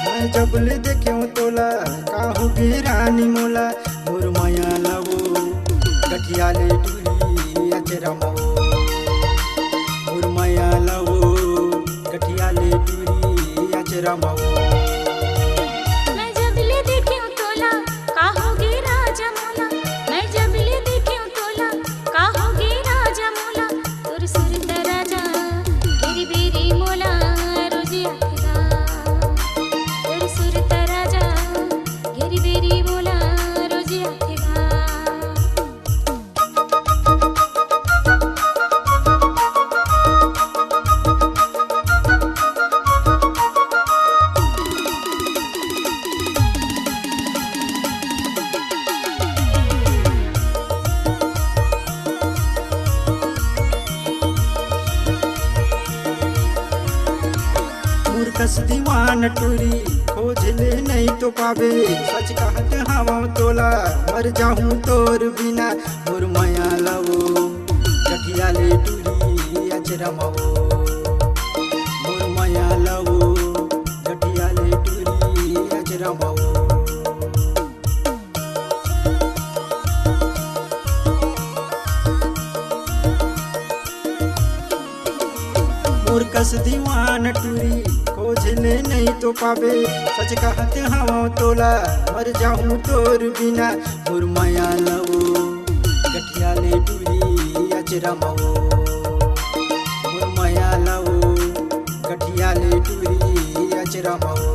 मैं जबले देखे तोला काहुगी रानी मोला मोर माया लवो गठियाले टूरी अचरा मवो मोर माया लवो गठियाले टूरी अचरा मवो कस दीवान टूरी खोज ले नहीं तो पावे सच कहत हवा तोला मर जाऊं तोर बिना मोर माया लवो गठियाले टूरी अचरा मवो मोर माया लवो गठियाले टूरी अचरा मवो मोर कस दीवान टूरी खोज ले नहीं तो पावे सच कहत हवा तोला मर जाऊं तोर बिना मोर माया लवो गठियाले टूरी अचरा मवो मोर माया लवो गठियाले टूरी अचरा मवो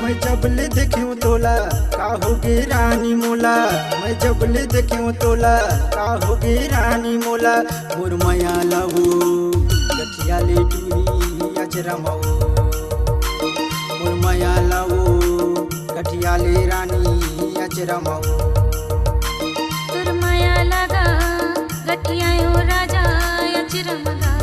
मैं जबले देखूं तोला काहुगी रानी मोला मैं जबले देखूं तोला काहुगी रानी मोला मोर माया लवो गठियाले टूरी अचरा मवो मोर माया लवो गठियाले रानी अचरा मवो तुर माया लगा गठियायो राजा अचरा मगा।